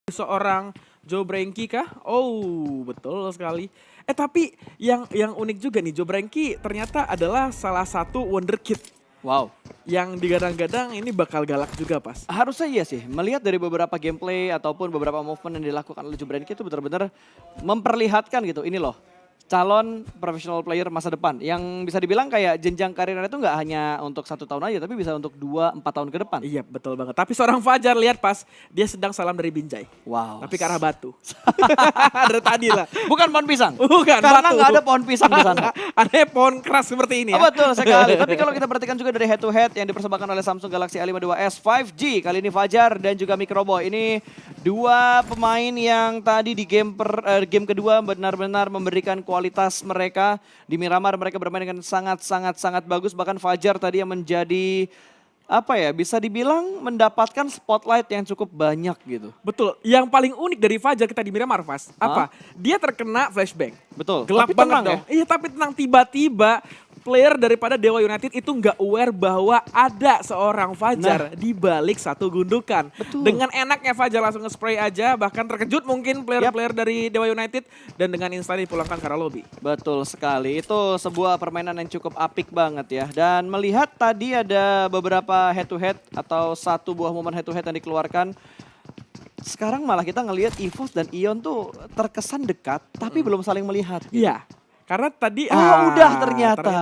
Seorang Joe Brainkey kah? Oh, betul sekali. Tapi yang unik juga nih, Joe Brainkey ternyata adalah salah satu wonderkid Wow. yang digadang-gadang ini bakal galak juga pas. Harusnya iya sih, melihat dari beberapa gameplay ataupun beberapa movement yang dilakukan oleh Jubrenki itu benar-benar memperlihatkan gitu, ini loh calon professional player masa depan yang bisa dibilang kayak jenjang karirnya itu nggak hanya untuk 1 tahun aja tapi bisa untuk 2-4 tahun ke depan. Iya betul banget. Tapi seorang Fajar lihat pas dia sedang salam dari Binjai. Wow. Tapi ke arah batu. Dari tadi lah. Bukan pohon pisang. Bukan, Karena batu. nggak ada pohon pisang di sana. Ada pohon keras seperti ini ya. Betul sekali. Tapi kalau kita perhatikan juga dari head to head yang dipersembahkan oleh Samsung Galaxy A52s 5G. Kali ini Fajar dan juga Microboy. Ini dua pemain yang tadi di game kedua benar-benar memberikan kualitas mereka. Di Miramar mereka bermain dengan sangat bagus. Bahkan Fajar tadi yang menjadi bisa dibilang mendapatkan spotlight yang cukup banyak gitu. Betul. Yang paling unik dari Fajar kita di Miramar, Fas, apa? Dia terkena flashbang. Betul. Gelap Tapi banget tenang dong. Iya, tapi tenang, tiba-tiba player daripada Dewa United itu nggak aware bahwa ada seorang Fajar di balik satu gundukan. Betul. Dengan enaknya Fajar langsung nge-spray aja, bahkan terkejut mungkin player-player dari Dewa United dan dengan instan dipulangkan ke arah lobby. Betul sekali, itu sebuah permainan yang cukup apik banget ya. Dan melihat tadi ada beberapa head to head atau satu buah momen head to head yang dikeluarkan. Sekarang malah kita ngelihat EVOS dan Ion tuh terkesan dekat tapi belum saling melihat. Iya. Karena tadi udah ternyata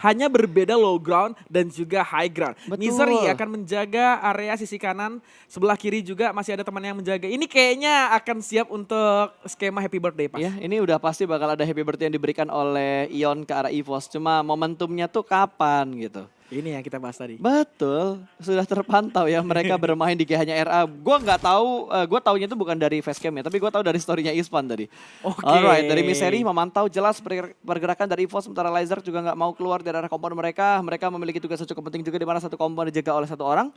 hanya berbeda low ground dan juga high ground. Betul. Misery akan menjaga area sisi kanan, sebelah kiri juga masih ada teman yang menjaga. Ini kayaknya akan siap untuk skema happy birthday pas. Ya, ini udah pasti bakal ada happy birthday yang diberikan oleh Ion ke arah EVOS. Cuma momentumnya tuh kapan gitu. Ini yang kita bahas tadi. Betul, sudah terpantau ya mereka bermain di GH-nya RA. Gue nggak tahu, gue taunya itu bukan dari facecam ya, tapi gue tahu dari story-nya Ispan tadi. Oke. Alright, dari Misery memantau jelas pergerakan dari EVOS, sementara Laser juga nggak mau keluar dari arah kompon mereka. Mereka memiliki tugas yang cukup penting juga di mana satu kompon dijaga oleh satu orang.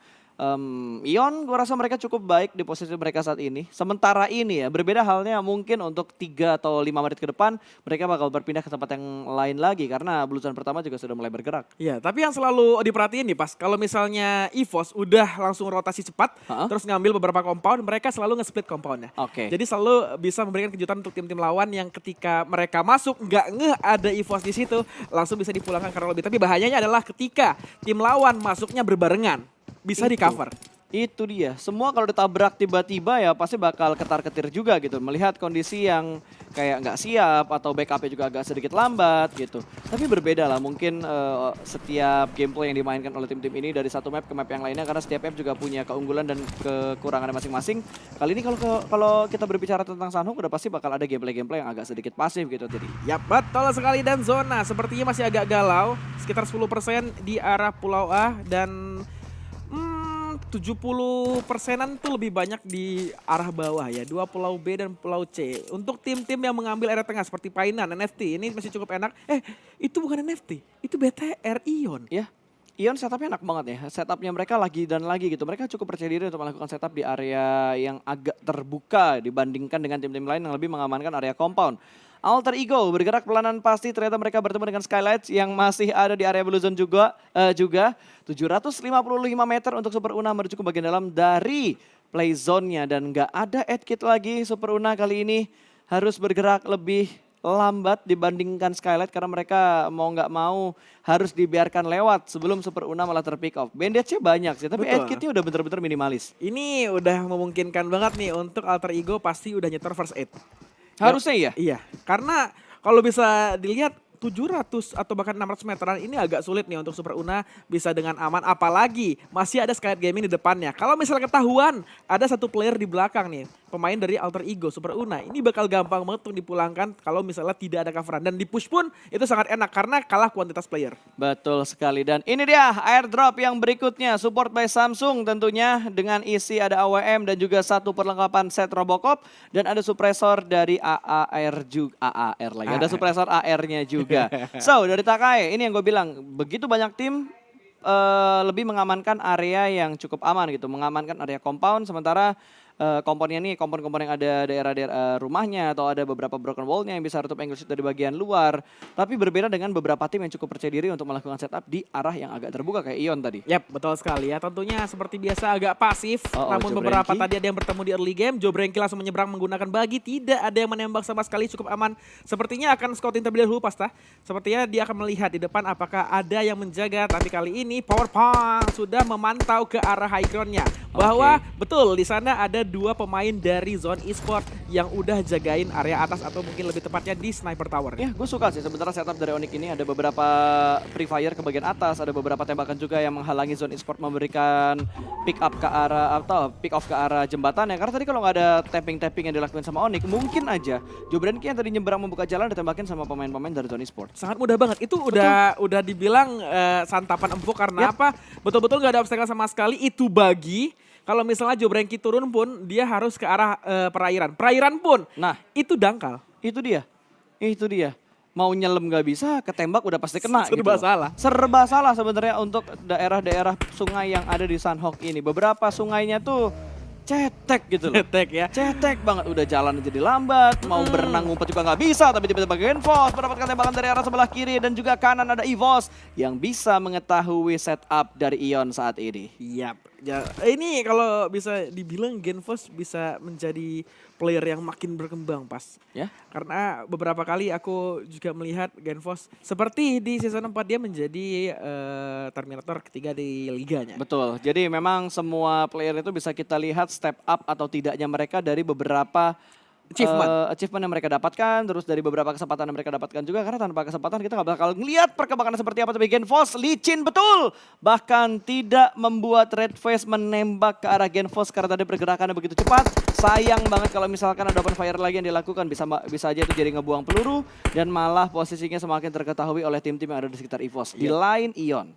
Ion, gue rasa mereka cukup baik di posisi mereka saat ini. Sementara ini ya, berbeda halnya mungkin untuk 3 atau 5 menit ke depan, mereka bakal berpindah ke tempat yang lain lagi karena blusan pertama juga sudah mulai bergerak. Iya, tapi yang selalu diperhatiin nih pas, kalau misalnya EVOS udah langsung rotasi cepat, terus ngambil beberapa compound, mereka selalu nge-split compoundnya. Oke. Jadi selalu bisa memberikan kejutan untuk tim-tim lawan yang ketika mereka masuk nggak ada EVOS di situ, langsung bisa dipulangkan karena lebih. Tapi bahayanya adalah ketika tim lawan masuknya berbarengan, bisa di cover. Itu dia, semua kalau ditabrak tiba-tiba ya pasti bakal ketar-ketir juga gitu. Melihat kondisi yang kayak nggak siap atau backupnya juga agak sedikit lambat gitu. Tapi berbeda lah mungkin setiap gameplay yang dimainkan oleh tim-tim ini dari satu map ke map yang lainnya. Karena setiap map juga punya keunggulan dan kekurangannya masing-masing. Kali ini kalau kita berbicara tentang Sanhok udah pasti bakal ada gameplay-gameplay yang agak sedikit pasif gitu tadi. Ya betul sekali, dan zona sepertinya masih agak galau. Sekitar 10% di arah Pulau A dan 70%-an itu lebih banyak di arah bawah ya. 2 Pulau B dan Pulau C. Untuk tim-tim yang mengambil area tengah seperti Painan, NFT, ini masih cukup enak. Itu bukan NFT, itu BTR Ion. Ya, Ion setupnya enak banget ya. Setupnya mereka lagi dan lagi gitu. Mereka cukup percaya diri untuk melakukan setup di area yang agak terbuka dibandingkan dengan tim-tim lain yang lebih mengamankan area compound. Alter Ego bergerak pelanan pasti, ternyata mereka bertemu dengan Skylights yang masih ada di area blue zone juga 755 meter untuk Super Una menuju ke bagian dalam dari play zone-nya dan nggak ada add kit lagi. Super Una kali ini harus bergerak lebih lambat dibandingkan Skylight karena mereka mau nggak mau harus dibiarkan lewat sebelum Super Una malah terpick off. Bandage-nya banyak sih, tapi add kitnya udah bener-bener minimalis. Ini udah memungkinkan banget nih untuk Alter Ego pasti udah nyetor first aid. Harusnya iya? Iya, karena kalau bisa dilihat 700 atau bahkan 600 meteran ini agak sulit nih untuk Super Una bisa dengan aman. Apalagi masih ada Skylight Gaming di depannya. Kalau misalnya ketahuan ada satu player di belakang nih, pemain dari Alter Ego Super Una, ini bakal gampang banget untuk dipulangkan kalau misalnya tidak ada coveran. Dan di push pun itu sangat enak karena kalah kuantitas player. Betul sekali, dan ini dia airdrop yang berikutnya, support by Samsung tentunya dengan isi ada AWM dan juga satu perlengkapan set Robocop dan ada suppressor dari AAR juga, AAR lagi, ada suppressor AR-nya juga. So dari Takai, ini yang gue bilang, begitu banyak tim lebih mengamankan area yang cukup aman gitu, mengamankan area compound, sementara komponnya nih, kompon-kompon yang ada daerah-daerah rumahnya atau ada beberapa broken wall-nya yang bisa tutup angle shoot dari bagian luar. Tapi berbeda dengan beberapa tim yang cukup percaya diri untuk melakukan setup di arah yang agak terbuka kayak Ion tadi. Yap, betul sekali ya. Tentunya seperti biasa agak pasif. Namun Joe beberapa Brenky. tadi ada yang bertemu di early game. Joe Brenky langsung menyeberang menggunakan bagi. Tidak ada yang menembak sama sekali, cukup aman. Sepertinya akan scouting terlebih dahulu pasta. Sepertinya dia akan melihat di depan apakah ada yang menjaga. Tapi kali ini Powerpunk sudah memantau ke arah high ground-nya. Bahwa betul di sana ada 2 pemain dari Zone Esport yang udah jagain area atas atau mungkin lebih tepatnya di Sniper Tower. Ya, gue suka sih sebenarnya setup dari Onyx ini ada beberapa free fire ke bagian atas, ada beberapa tembakan juga yang menghalangi Zone Esport memberikan pick up ke arah atau pick off ke arah jembatan ya. Karena tadi kalau nggak ada tapping-tapping yang dilakukan sama Onyx, mungkin aja Joe Brenky yang tadi nyebrang membuka jalan ditembakin sama pemain-pemain dari Zone Esport. Sangat mudah banget. Itu udah dibilang santapan empuk karena apa? Betul-betul nggak ada obstacle sama sekali. Itu bagi kalau misalnya Joe Brenky turun pun dia harus ke arah perairan. Perairan pun. Nah, itu dangkal. itu dia. Itu dia. Mau nyelam nggak bisa, ketembak udah pasti kena. Serba gitu. salah. Serba salah sebenarnya untuk daerah-daerah sungai yang ada di Sunhawk ini. Beberapa sungainya tuh cetek gitu loh. Cetek ya. Cetek banget, udah jalan jadi lambat, mau berenang ngumpet juga nggak bisa, tapi tiba-tiba Genfos mendapatkan tembakan dari arah sebelah kiri dan juga kanan ada EVOS yang bisa mengetahui setup dari Ion saat ini. Yap. Ya, ini kalau bisa dibilang Genfos bisa menjadi player yang makin berkembang pas. Ya. Karena beberapa kali aku juga melihat Genfos seperti di season 4 dia menjadi Terminator ketiga di liganya. Betul, jadi memang semua player itu bisa kita lihat step up atau tidaknya mereka dari beberapa achievement yang mereka dapatkan, terus dari beberapa kesempatan yang mereka dapatkan juga, karena tanpa kesempatan kita nggak bakal ngelihat perkembangan seperti apa. Tapi Genfos licin betul, bahkan tidak membuat Red Face menembak ke arah Genfos karena tadi pergerakannya begitu cepat. Sayang banget kalau misalkan ada open fire lagi yang dilakukan, bisa aja itu jadi ngebuang peluru dan malah posisinya semakin terketahui oleh tim-tim yang ada di sekitar EVOS. Di line Ion.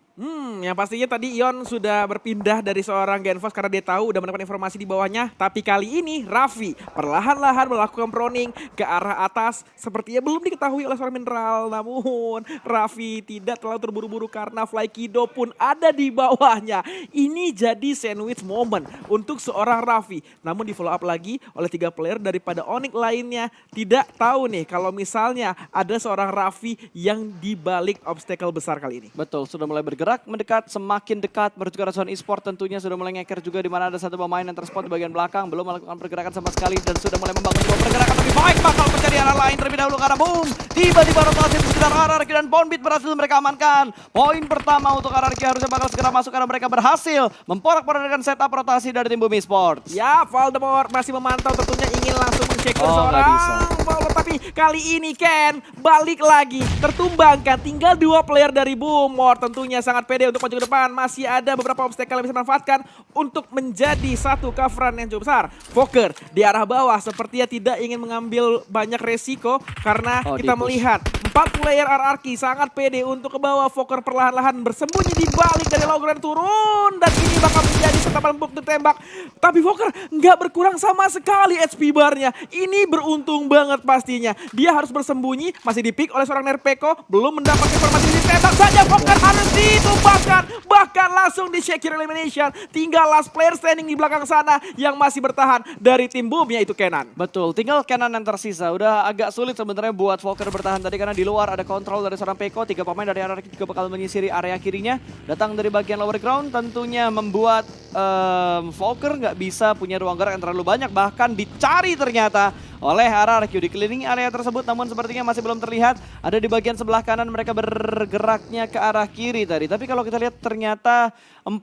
Yang pastinya tadi Ion sudah berpindah dari seorang Genfos karena dia tahu udah mendapatkan informasi di bawahnya. Tapi kali ini Raffi perlahan-lahan melakukan proning ke arah atas. Sepertinya belum diketahui oleh seorang mineral. Namun Raffi tidak terlalu terburu-buru karena Fly Kido pun ada di bawahnya. Ini jadi sandwich moment untuk seorang Raffi. Namun di follow up lagi oleh 3 player daripada Onyx lainnya. Tidak tahu nih kalau misalnya ada seorang Raffi yang dibalik obstacle besar kali ini. Betul, sudah mulai bergerak, mendekat, semakin dekat menuju ke arah zone e-sport, tentunya sudah mulai ngeker juga di mana ada satu pemain yang terspot di bagian belakang, belum melakukan pergerakan sama sekali dan sudah mulai membangun sebuah pergerakan, tapi baik bakal mencari arah lain terlebih dahulu karena boom, tiba-tiba rotasi di sekitar RRQ dan Bonbit berhasil mereka amankan. Poin pertama untuk RRQ harusnya bakal segera masuk karena mereka berhasil memporak-porandakan setup rotasi dari tim Bumi Sports. Ya, Voldemort masih memantau, tentunya ingin langsung mencekir seorang Voldemort, tapi kali ini Ken balik lagi, tertumbangkan, tinggal 2 player dari Boomor, tentunya sangat pede untuk maju ke depan. Masih ada beberapa obstacle yang bisa dimanfaatkan untuk menjadi satu coveran yang cukup besar. Fokker di arah bawah sepertinya tidak ingin mengambil banyak resiko karena kita melihat 4 player RRQ sangat pede untuk ke bawah. Fokker perlahan-lahan bersembunyi di balik dari Logran turun dan ini bakal menjadi setapan empuk ditembak. Tapi Fokker nggak berkurang sama sekali HP barnya. Ini beruntung banget pastinya. Dia harus bersembunyi, masih di pick oleh seorang Nerpeko, belum mendapat informasi, ditembak saja. Fokker harus ditumbangkan, bahkan langsung di Shakir elimination. Tinggal last player standing di belakang sana yang masih bertahan dari tim Boom, yaitu Kenan. Betul, tinggal Kenan yang tersisa. Udah agak sulit sebenarnya buat Fokker bertahan tadi karena di luar ada kontrol dari seorang Peko. 3 pemain dari RRQ juga bakal menyisiri area kirinya. Datang dari bagian lower ground tentunya membuat Fokker nggak bisa punya ruang gerak yang terlalu banyak. Bahkan dicari ternyata oleh RRQ dikelilingi area tersebut, namun sepertinya masih belum terlihat. Ada di bagian sebelah kanan mereka bergeraknya ke arah kiri tadi. Tapi kalau kita lihat ternyata 4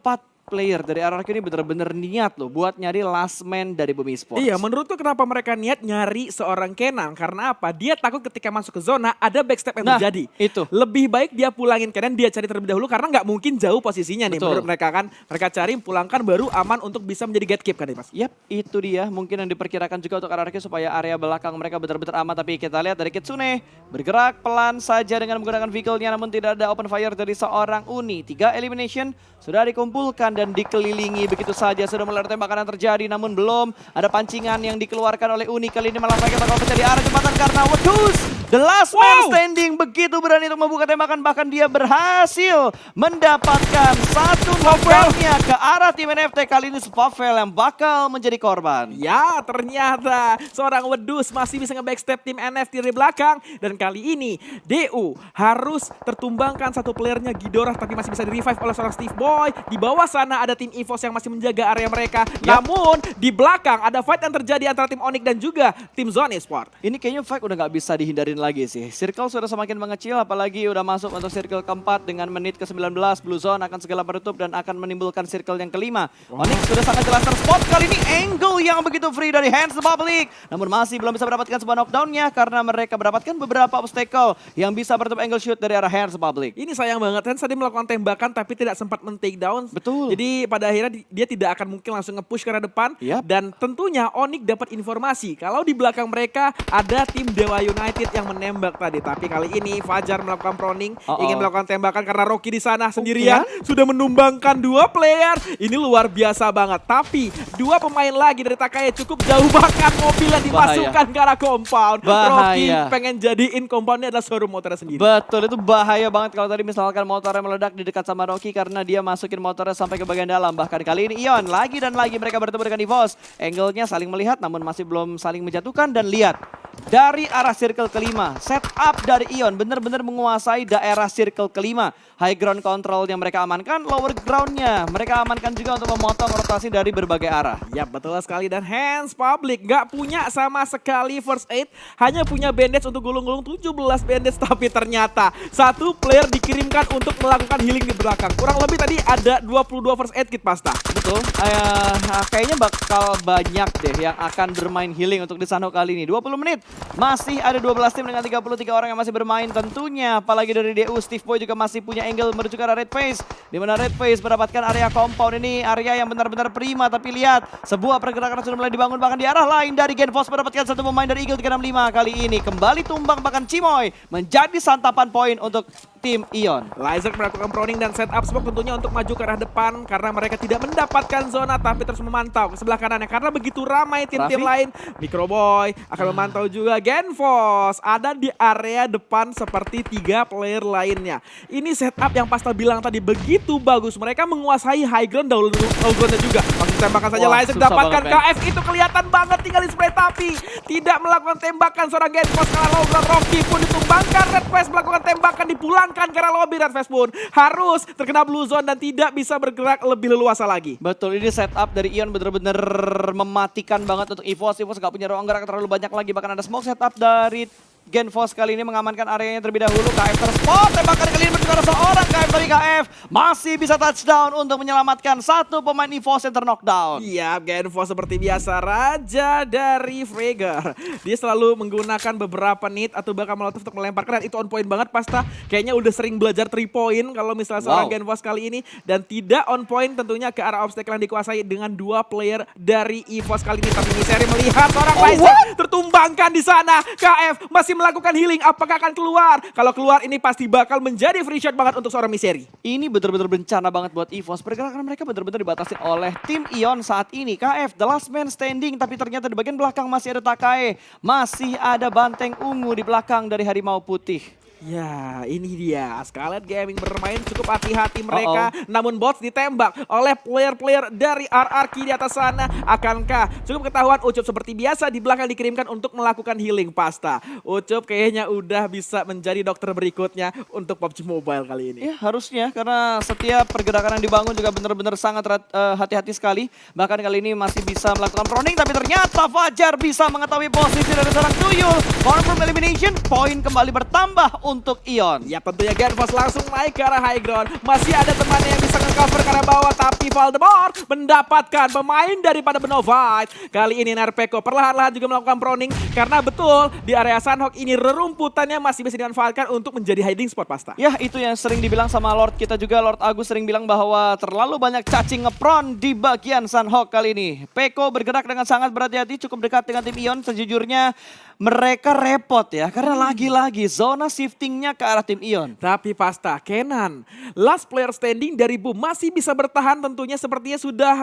player dari RRQ ini benar-benar niat loh buat nyari last man dari Bumi Sports. Iya, menurutku kenapa mereka niat nyari seorang Kenan? Karena apa? Dia takut ketika masuk ke zona ada backstep yang terjadi. Itu. Lebih baik dia pulangin Kenan, dia cari terlebih dahulu karena nggak mungkin jauh posisinya nih. Betul. Menurut mereka kan. Mereka cari, pulangkan baru aman untuk bisa menjadi gatekeep kan Mas? Yap, itu dia. Mungkin yang diperkirakan juga untuk RRQ supaya area belakang mereka benar-benar aman. Tapi kita lihat dari Kitsune bergerak pelan saja dengan menggunakan vehicle-nya, namun tidak ada open fire dari seorang Uni. 3 elimination sudah dikumpulkan dan dikelilingi begitu saja. Sudah mulai ada tembakan yang terjadi, namun belum ada pancingan yang dikeluarkan oleh Uni. Kali ini malah mereka bakal menjadi arah jembatan karena Wedus The last man Wow. standing begitu berani untuk membuka tembakan. Bahkan dia berhasil mendapatkan satu knockdown-nya ke arah tim NFT. Kali ini Spavel yang bakal menjadi korban. Ya, ternyata seorang Wedus masih bisa nge-backstep tim NFT dari belakang. Dan kali ini DU harus tertumbangkan satu playernya Ghidorah, tapi masih bisa di-revive oleh seorang Steve Boy. Di bawah sana ada tim EVOS yang masih menjaga area mereka. Namun di belakang ada fight yang terjadi antara tim Onyx dan juga tim Zone Esport. Ini kayaknya fight udah nggak bisa dihindarin lagi sih. Circle sudah semakin mengecil, apalagi udah masuk untuk circle keempat dengan menit ke-19. Blue Zone akan segera menutup dan akan menimbulkan circle yang kelima. Onyx sudah sangat jelas terspot. Kali ini angle yang begitu free dari Hands the Public. Namun masih belum bisa mendapatkan sebuah knockdown-nya karena mereka mendapatkan beberapa obstacle yang bisa menutup angle shoot dari arah Hands the Public. Ini sayang banget kan tadi melakukan tembakan tapi tidak sempat men-take down. Betul. Jadi pada akhirnya dia tidak akan mungkin langsung nge-push ke arah depan. Yap. Dan tentunya Onyx dapat informasi kalau di belakang mereka ada tim Dewa United yang menembak tadi. Tapi kali ini Fajar melakukan proning, ingin melakukan tembakan karena Rocky di sana sendirian sudah menumbangkan dua player. Ini luar biasa banget. Tapi dua pemain lagi dari Takae cukup jauh bahkan mobil yang dimasukkan ke arah compound. Rocky pengen jadiin compoundnya adalah showroom motornya sendiri. Betul, itu bahaya banget kalau tadi misalkan motornya meledak di dekat sama Rocky karena dia masukin motornya sampai ke bagian dalam. Bahkan kali ini Ion lagi dan lagi mereka bertemu dengan EVOS. Angle-nya saling melihat namun masih belum saling menjatuhkan dan lihat. Dari arah circle kelima, setup dari Ion benar-benar menguasai daerah circle kelima. High ground control yang mereka amankan, lower ground-nya mereka amankan juga untuk memotong rotasi dari berbagai arah. Ya betul sekali dan Hands Public nggak punya sama sekali first aid. Hanya punya bandage untuk gulung-gulung 17 bandage. Tapi ternyata satu player dikirimkan untuk melakukan healing di belakang. Kurang lebih tadi ada 22 first aid kit Pasta. Betul, kayaknya bakal banyak deh yang akan bermain healing untuk di Sanhok kali ini. 20 menit, masih ada 12 tim dengan 33 orang yang masih bermain tentunya. Apalagi dari DU, Steve Boy juga masih punya angle menuju ke arah Red Face. Di mana Red Face mendapatkan area compound ini, area yang benar-benar prima. Tapi lihat, sebuah pergerakan sudah mulai dibangun. Bahkan di arah lain dari Genfos mendapatkan satu pemain dari Eagle 365. Kali ini kembali tumbang bahkan Cimoy menjadi santapan poin untuk tim Ion. Lyzerk melakukan proning dan setup smoke tentunya untuk maju ke arah depan. Karena mereka tidak mendapatkan zona tapi terus memantau ke sebelah kanannya. Karena begitu ramai tim-tim lain. Microboy akan memantau juga. Genfos ada di area depan seperti 3 player lainnya. Ini setup yang Pasta bilang tadi begitu bagus. Mereka menguasai high ground, low groundnya juga. Langsung tembakan saja Lyzerk dapatkan KF. Itu kelihatan banget tinggal di spray tapi tidak melakukan tembakan seorang Genfos karena low ground. Rocky pun ditumbangkan. Red Face melakukan tembakan dipulangkan karena lobby. Red Face pun harus terkena blue zone dan tidak bisa bergerak lebih leluasa lagi. Betul, ini setup dari Ion benar-benar mematikan banget untuk EVOS. EVOS gak punya ruang gerak terlalu banyak lagi. Bahkan ada smoke setup dari Genfos kali ini mengamankan areanya terlebih dahulu. KF terspot, tembakan kali ini bertukar seorang KF dari KF. Masih bisa touchdown untuk menyelamatkan satu pemain EVOS yang terknockdown. Iya, Genfos seperti biasa raja dari Fragger. Dia selalu menggunakan beberapa nit atau bahkan molotov untuk melemparkan dan itu on point banget Pasta. Kayaknya udah sering belajar 3 point kalau misalnya seorang Genfos kali ini. Dan tidak on point tentunya ke arah obstacle yang dikuasai dengan 2 player dari EVOS kali ini. Tapi Miseri melihat seorang Lyzerk tertumbangkan di sana. KF masih melakukan healing, apakah akan keluar? Kalau keluar ini pasti bakal menjadi free shot banget untuk seorang Miseri. Ini benar-benar bencana banget buat EVOS. Pergerakan mereka benar-benar dibatasi oleh tim Ion saat ini. KF, the last man standing, tapi ternyata di bagian belakang masih ada Takae. Masih ada banteng ungu di belakang dari Harimau Putih. Ya, ini dia. Scarlet Gaming bermain cukup hati-hati mereka. Namun bots ditembak oleh player-player dari RRQ di atas sana. Akankah cukup ketahuan Ucup seperti biasa di belakang dikirimkan untuk melakukan healing Pasta. Ucup kayaknya udah bisa menjadi dokter berikutnya untuk PUBG Mobile kali ini. Ya harusnya karena setiap pergerakan yang dibangun juga benar-benar sangat hati-hati sekali. Bahkan kali ini masih bisa melakukan proning tapi ternyata Fajar bisa mengetahui posisi dari seorang Tuyul. Confirm elimination, poin kembali bertambah untuk Ion. Ya tentunya Genfos langsung naik ke arah high ground. Masih ada temannya yang bisa nge-cover ke arah bawah. Tapi Voldemort mendapatkan pemain daripada Benovite. Kali ini Nerpeko perlahan-lahan juga melakukan proning. Karena betul di area Sanhok ini rerumputannya masih bisa dimanfaatkan untuk menjadi hiding spot Pasta. Ya itu yang sering dibilang sama Lord kita juga. Lord Agus sering bilang bahwa terlalu banyak cacing ngepron di bagian Sanhok kali ini. Peko bergerak dengan sangat berhati-hati cukup dekat dengan tim Ion. Sejujurnya mereka repot ya. Karena lagi-lagi zona shiftingnya ke arah tim Ion. Tapi Pasta, Kenan, last player standing dari Boom masih bisa bertahan tentunya sepertinya sudah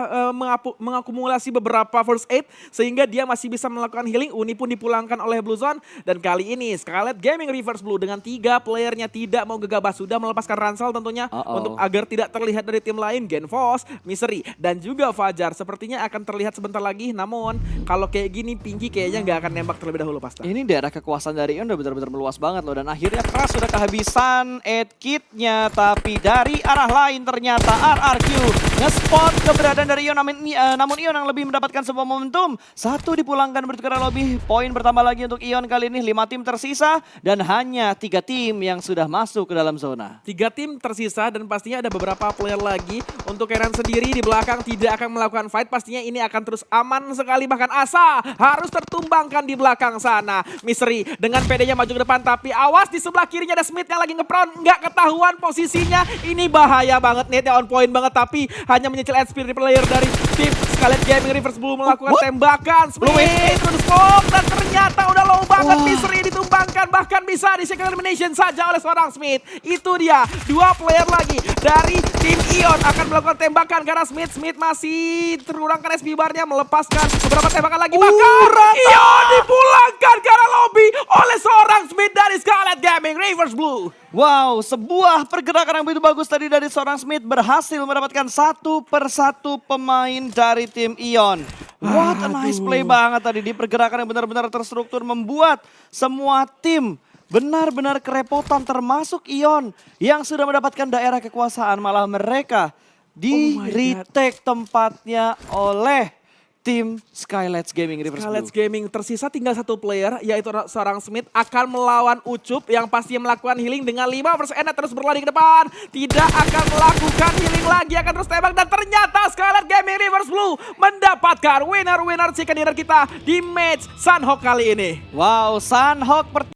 mengakumulasi beberapa first aid sehingga dia masih bisa melakukan healing. Uni pun dipulangkan oleh Blue Zone dan kali ini Scarlet Gaming Reverse Blue dengan 3 playernya tidak mau gegabah, sudah melepaskan ransel tentunya untuk agar tidak terlihat dari tim lain. Genfos, Misery dan juga Fajar sepertinya akan terlihat sebentar lagi, namun kalau kayak gini Pinky kayaknya nggak akan nembak terlebih dahulu Pasta. Ini daerah kekuasaan dari Ion udah benar-benar meluas banget loh, dan akhirnya Crush sudah kehabisan aid kitnya, tapi dari arah lain ternyata RRQ nge-spot keberadaan dari Ion, namun Ion yang lebih mendapatkan sebuah momentum. Satu dipulangkan bertukar lobby, poin bertambah lagi untuk Ion kali ini, 5 tim tersisa dan hanya 3 tim yang sudah masuk ke dalam zona. 3 tim tersisa dan pastinya ada beberapa player lagi. Untuk Keran sendiri di belakang tidak akan melakukan fight, pastinya ini akan terus aman sekali, bahkan Asa harus tertumbangkan di belakang sana. Misery dengan PD-nya maju ke depan, tapi awas di sebelah kirinya ada Smith yang lagi nge-prone, nggak ketahuan posisinya. Ini bahaya banget, netnya on point banget, tapi hanya menyicil HP dari player dari tim Scarlet Gaming Reverse Blue melakukan tembakan. Smith terus smoke dan ternyata udah low banget. Misery ditumbangkan, bahkan bisa di second elimination saja oleh seorang Smith. Itu dia, 2 player lagi dari tim Ion akan melakukan tembakan karena Smith masih terkurangkan SP bar-nya, melepaskan beberapa tembakan lagi, bahkan Ion dipulangkan ke arah lobby oleh seorang Smith dari Scarlet Gaming Reverse Blue. Wow, sebuah pergerakan yang begitu bagus tadi dari seorang Smith, berhasil mendapatkan satu persatu pemain dari tim Ion. What a nice play banget tadi, di pergerakan yang benar-benar terstruktur membuat semua tim benar-benar kerepotan, termasuk Ion yang sudah mendapatkan daerah kekuasaan, malah mereka di retake tempatnya oleh tim Skylights Gaming Reverse Skylights Blue. Gaming tersisa tinggal 1 player, yaitu seorang Smith akan melawan Ucup yang pasti melakukan healing dengan 5% terus berlari ke depan. Tidak akan melakukan healing lagi, akan terus tembak dan ternyata Skylights Gaming Reverse Blue mendapatkan winner chicken dinner kita di match Sunhawk kali ini. Wow, Sunhawk